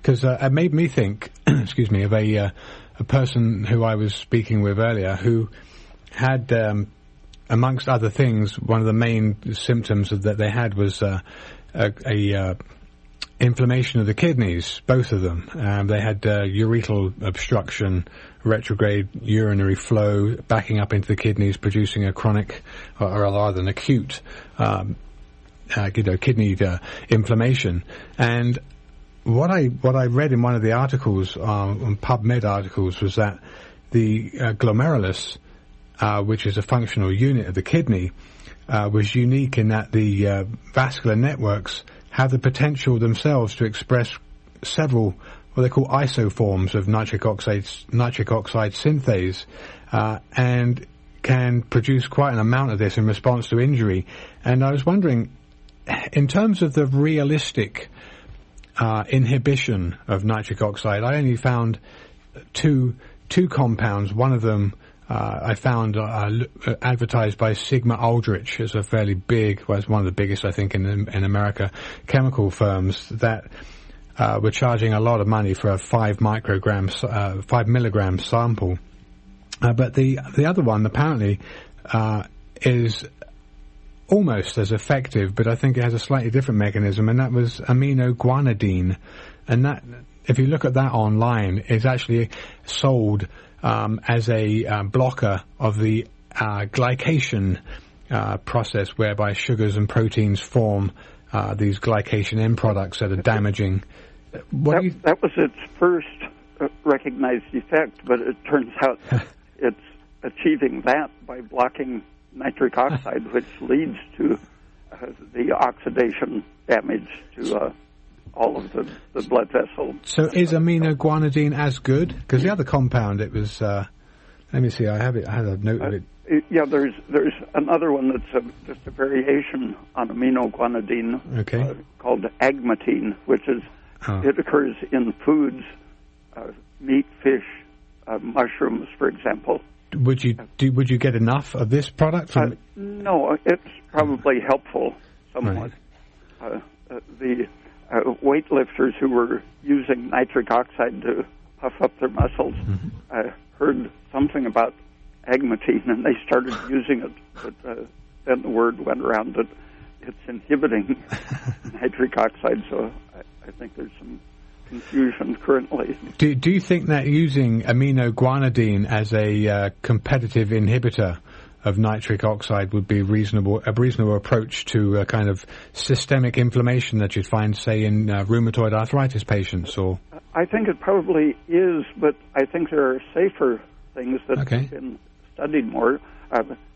because it made me think, excuse me, of a person who I was speaking with earlier who had, amongst other things, one of the main symptoms that they had was inflammation of the kidneys, both of them. They had urethral obstruction, retrograde urinary flow backing up into the kidneys, producing a chronic, or rather an acute, kidney inflammation. And what I read in one of the articles, on PubMed articles, was that the glomerulus, which is a functional unit of the kidney, was unique in that the vascular networks have the potential themselves to express several what they call isoforms of nitric oxide synthase, and can produce quite an amount of this in response to injury. And I was wondering, in terms of the realistic inhibition of nitric oxide, I only found two compounds. One of them I found advertised by Sigma Aldrich as a fairly big, well, it's one of the biggest, I think, in America, chemical firms that were charging a lot of money for a 5 milligram sample. But the other one apparently is almost as effective, but I think it has a slightly different mechanism, and that was Aminoguanidine. And that, if you look at that online, is actually sold as a blocker of the glycation process, whereby sugars and proteins form these glycation end products that are damaging. That was its first recognized effect, but it turns out it's achieving that by blocking nitric oxide, which leads to the oxidation damage to all of the blood vessels. So is aminoguanidine as good? Because the other compound, it was, let me see, I had a note of it. Yeah, there's another one that's just a variation on aminoguanidine, called Agmatine, which is, it occurs in foods, meat, fish, mushrooms, for example. Would you get enough of this product from? No, it's probably helpful somewhat. Right. The weightlifters who were using nitric oxide to puff up their muscles heard something about Agmatine, and they started using it. But then the word went around that it's inhibiting nitric oxide, so I think there's some confusion currently. Do you think that using aminoguanidine as a competitive inhibitor of nitric oxide would be a reasonable approach to a kind of systemic inflammation that you'd find, say, in rheumatoid arthritis patients? Or I think it probably is, but I think there are safer things that have been studied more.